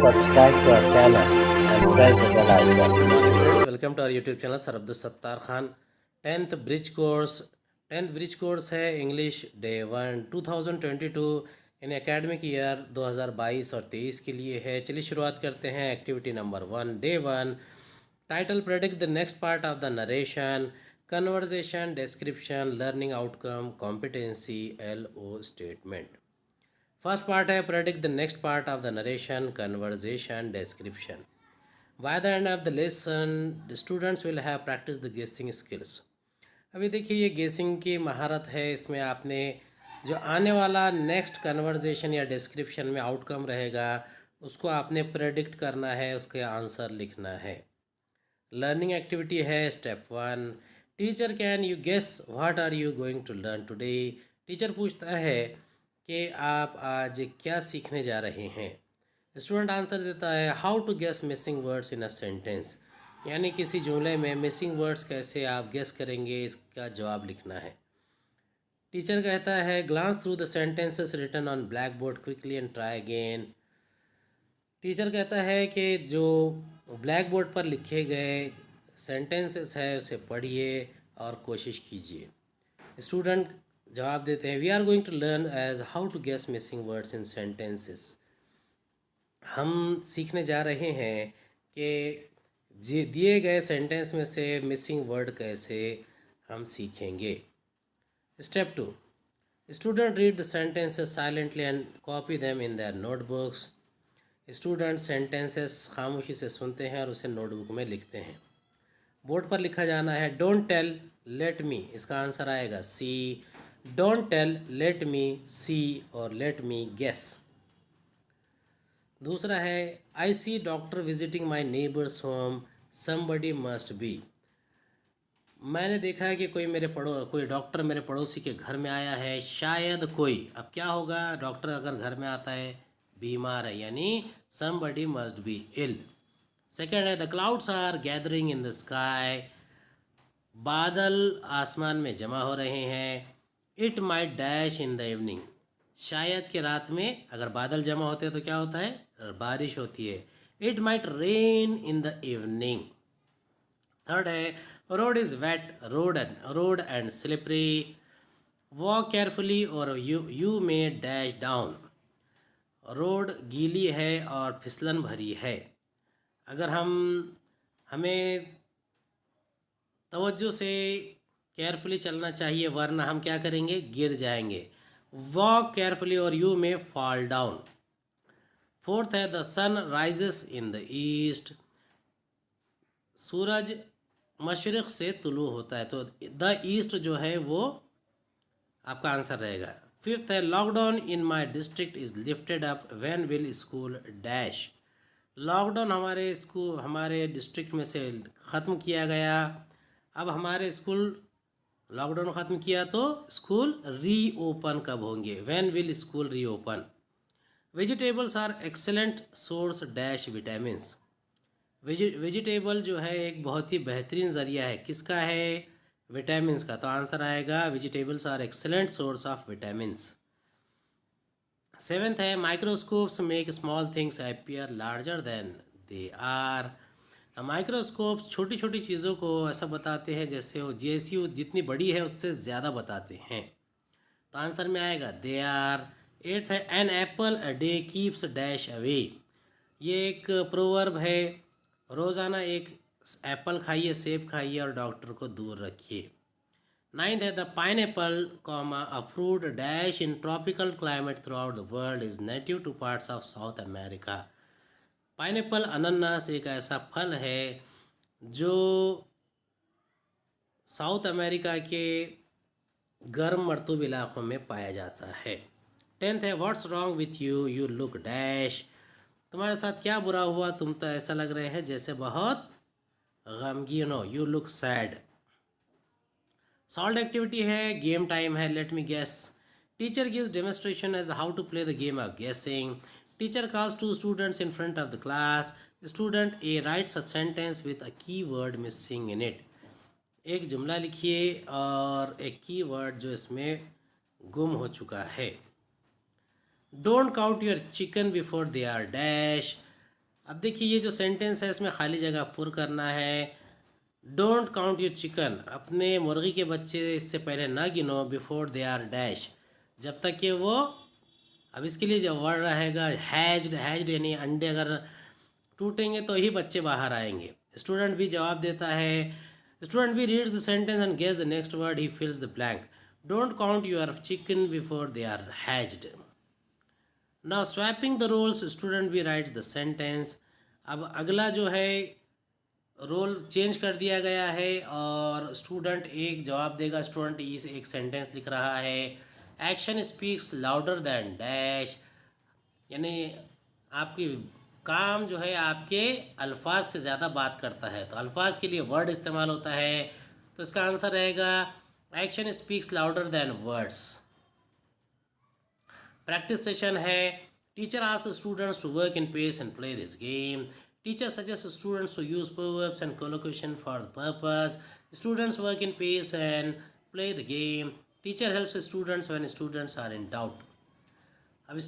subscribe to our channel and press the bell icon. Friends, welcome to our YouTube channel sir Abdul Sattar Khan. 10th bridge course है English day 1 2022 in academic year 2022 और 23 के लिए है। चलिए शुरुआत करते हैं। Activity number 1 day 1। Title predict the next part of the narration, conversation, description, learning outcome, competency, LO statement. First part है predict the next part of the narration, conversation, description. By the end of the lesson, the students will have practiced the guessing skills. अभी देखिए ये गेसिंग की महारत है। इसमें आपने जो आने वाला नेक्स्ट कन्वर्जेशन या डिस्क्रिप्शन में आउटकम रहेगा उसको आपने प्रेडिक्ट करना है, उसके आंसर लिखना है। लर्निंग एक्टिविटी है step 1। Teacher can you guess what are you going to learn today. Teacher पूछता है कि आप आज क्या सीखने जा रहे हैं। स्टूडेंट आंसर देता है how to guess missing words in a sentence, यानी किसी जुमले में मिसिंग वर्ड्स कैसे आप गेस करेंगे, इसका जवाब लिखना है। टीचर कहता है glance through the sentences written on black board quickly and try again. Teacher कहता है कि जो ब्लैक बोर्ड पर लिखे गए सेंटेंसेस है उसे पढ़िए और कोशिश कीजिए। स्टूडेंट जवाब देते हैं we are going to learn as how to guess missing words in sentences. हम सीखने जा रहे हैं कि दिए गए सेंटेंस में से मिसिंग वर्ड कैसे हम सीखेंगे। Step 2। Student read the sentences silently and copy them in their notebooks. Student sentences खामोशी से सुनते हैं और उसे नोटबुक में लिखते हैं। बोर्ड पर लिखा जाना है डोंट टेल लेट मी, इसका आंसर आएगा C. Don't tell let me see और लेट मी गेस। दूसरा है I see doctor visiting my neighbours home, somebody must be. मैंने देखा है कि कोई डॉक्टर मेरे पड़ोसी के घर में आया है, शायद कोई। अब क्या होगा, डॉक्टर अगर घर में आता है बीमार है, यानी somebody must be ill. Second है the clouds are gathering in the sky, बादल आसमान में जमा हो रहे हैं। It might dash in the evening, शायद कि रात में अगर बादल जमा होते हैं तो क्या होता है, बारिश होती है। It might rain in the evening. Third है road is wet, road and slippery, walk carefully और you may dash down. Road गीली है और फिसलन भरी है। अगर हमें तवज्जो से केयरफुली चलना चाहिए, वरना हम क्या करेंगे, गिर जाएंगे। वॉक केयरफुली और you may fall down. Fourth है the sun rises in the east, सूरज मशरिक़ से तुलू होता है, तो द ईस्ट जो है वो आपका आंसर रहेगा। फिफ्थ है lockdown in my district is lifted up, when will school dash. Lockdown हमारे डिस्ट्रिक्ट में से ख़त्म किया गया। अब हमारे स्कूल लॉकडाउन ख़त्म किया तो स्कूल रीओपन कब होंगे, when will school reopen. Vegetables are excellent source dash vitamins. Vegetable जो है एक बहुत ही बेहतरीन ज़रिया है, किसका है, विटामिन्स का, तो आंसर आएगा vegetables are excellent source of vitamins. Seventh है microscopes make small things appear larger than they are. Microscope छोटी छोटी चीज़ों को ऐसा बताते हैं जैसे वो जितनी बड़ी है उससे ज़्यादा बताते हैं, तो आंसर में आएगा दे आर। एट्थ है an apple a day keeps dash away. ये एक प्रोवर्ब है, रोज़ाना एक एप्पल खाइए, सेब खाइए और डॉक्टर को दूर रखिए। नाइन्थ है the pineapple comma a fruit dash in tropical climate through out the world is native two parts of south America. Pineapple अनन्नास एक ऐसा फल है जो साउथ अमेरिका के गर्म मरतूब इलाक़ों में पाया जाता है। टेंथ है what's wrong with you, you look dash. तुम्हारे साथ क्या बुरा हुआ, तुम तो ऐसा लग रहे हैं जैसे बहुत गमगीन हो, you look sad. Solve activity है, गेम टाइम है, let me guess. Teacher gives demonstration as how to play the game of guessing. Teacher calls two students in front of the class. Student A writes a sentence with a key word missing in it. एक जुमला लिखिए और एक की word जो इसमें गुम हो चुका है। Don't count your chicken before they are dash. अब देखिए ये जो सेंटेंस है इसमें खाली जगह पुर करना है। डोंट काउंट योर चिकन, अपने मुर्गी के बच्चे इससे पहले ना गिनो, बिफोर दे आर डैश, जब तक कि वो, अब इसके लिए जो वर्ड रहेगा हैज्ड, हैज्ड यानी अंडे अगर टूटेंगे तो ही बच्चे बाहर आएंगे। स्टूडेंट भी जवाब देता है। Student B reads the sentence and guess the next word, he fills the blank. Don't count your chicken before they are hatched. Now swapping the roles, student B writes the sentence. अब अगला जो है role change कर दिया गया है और student एक जवाब देगा। स्टूडेंट इस एक सेंटेंस लिख रहा है। Action speaks louder than dash, यानी आपकी काम जो है आपके अल्फाज से ज़्यादा बात करता है, तो अल्फाज के लिए वर्ड इस्तेमाल होता है। तो इसका आंसर रहेगा action speaks louder than words. Practice session है। Teacher asks students to work in pairs and play this game. Teacher suggests students to use proverbs and collocation for the purpose. Students work in pace and play the game. Teacher helps students when students are in doubt. अब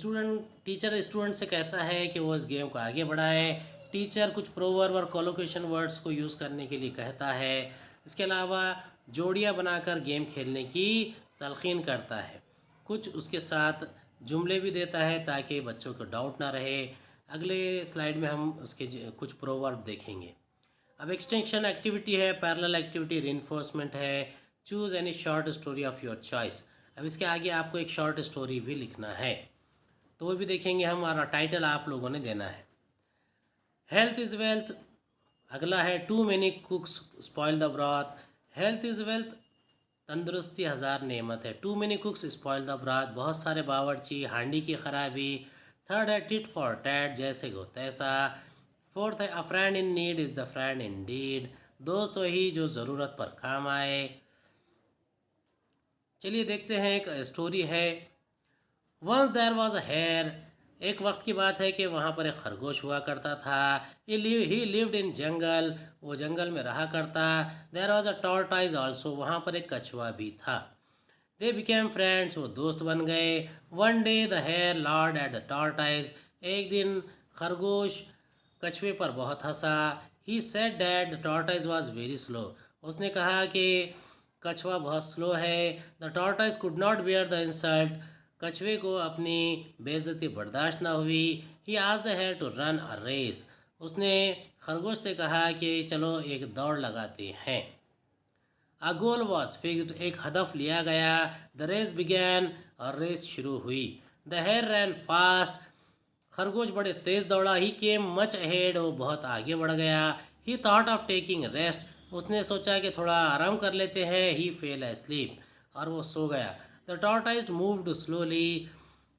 teacher student से कहता है कि वो इस game को आगे बढ़ाए। टीचर कुछ प्रोवर्ब और कोलोकेशन वर्ड्स को यूज़ करने के लिए कहता है। इसके अलावा जोड़ियाँ बनाकर गेम खेलने की तलखीन करता है। कुछ उसके साथ जुमले भी देता है ताकि बच्चों को डाउट ना रहे। अगले स्लाइड में हम उसके कुछ प्रोवर्ब देखेंगे। अब एक्सटेंशन एक्टिविटी है, पैरेलल एक्टिविटी, रीइंफोर्समेंट है। Choose any short story of your choice. अब इसके आगे आपको एक शॉर्ट स्टोरी भी लिखना है, तो वो भी देखेंगे हम, और टाइटल आप लोगों ने देना है। हेल्थ इज़ वेल्थ, अगला है too many cooks spoil the broth. Health is wealth, तंदुरुस्ती हज़ार नेमत है। Too many cooks spoil the broth, बहुत सारे बावर्ची हांडी की खराबी। थर्ड है टिट फॉर टैट, जैसे को तैसा। फोर्थ है a friend in need is the friend in deed, दोस्त वही जो ज़रूरत पर काम आए। चलिए देखते हैं, एक स्टोरी है। Once there was a hare, एक वक्त की बात है कि वहाँ पर एक खरगोश हुआ करता था। ही लिव्ड इन जंगल, वो जंगल में रहा करता। There was a tortoise also, वहाँ पर एक कछुआ भी था। दे बिकेम फ्रेंड्स, वो दोस्त बन गए। One day the hare laughed at the tortoise, एक दिन खरगोश कछुए पर बहुत हंसा। He said that the tortoise was very slow, उसने कहा कि कछुआ बहुत स्लो है। The tortoise could not bear the insult, कछुए को अपनी बेइज्जती बर्दाश्त न हुई। He asked the hare to run a race, उसने खरगोश से कहा कि चलो एक दौड़ लगाते हैं। A goal was fixed, एक हदफ लिया गया। The race began, और रेस शुरू हुई। The hare ran fast, खरगोश बड़े तेज दौड़ा। He came much ahead, वो बहुत आगे बढ़ गया। He thought of taking a rest, उसने सोचा कि थोड़ा आराम कर लेते हैं। He fell asleep, और वो सो गया। The tortoise moved slowly,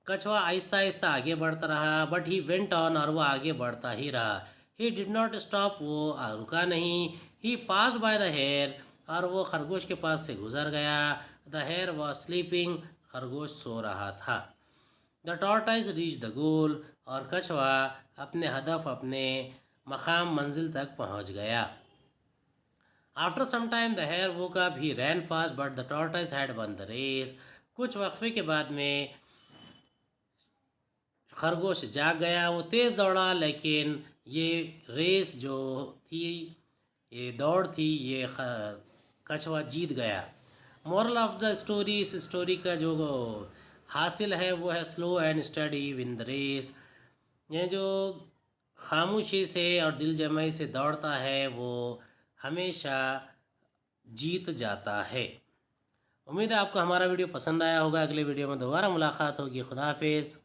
कछुआ आहिस्ता आहिस्ता आगे बढ़ता रहा। But he went on, और वो आगे बढ़ता ही रहा। He did not stop, वो रुका नहीं। He passed by the hare, और वो खरगोश के पास से गुजर गया। द हेयर वॉज स्लीपिंग, खरगोश सो रहा था। The tortoise reach the goal, और कछुआ अपने हदफ, अपने मकाम मंजिल तक पहुंच गया। After some time the hare woke up, he ran fast but the tortoise had won the race, कुछ वक्फे के बाद में खरगोश जाग गया। वो तेज़ दौड़ा, लेकिन ये रेस जो थी, ये दौड़ थी, ये कछुआ जीत गया। मॉरल ऑफ द स्टोरी, इस स्टोरी का जो हासिल है वो है slow and steady win the race, ये जो खामोशी से और दिल जमाई से दौड़ता है वो हमेशा जीत जाता है। उम्मीद है आपको हमारा वीडियो पसंद आया होगा। अगले वीडियो में दोबारा मुलाकात होगी। खुदा हाफिज़।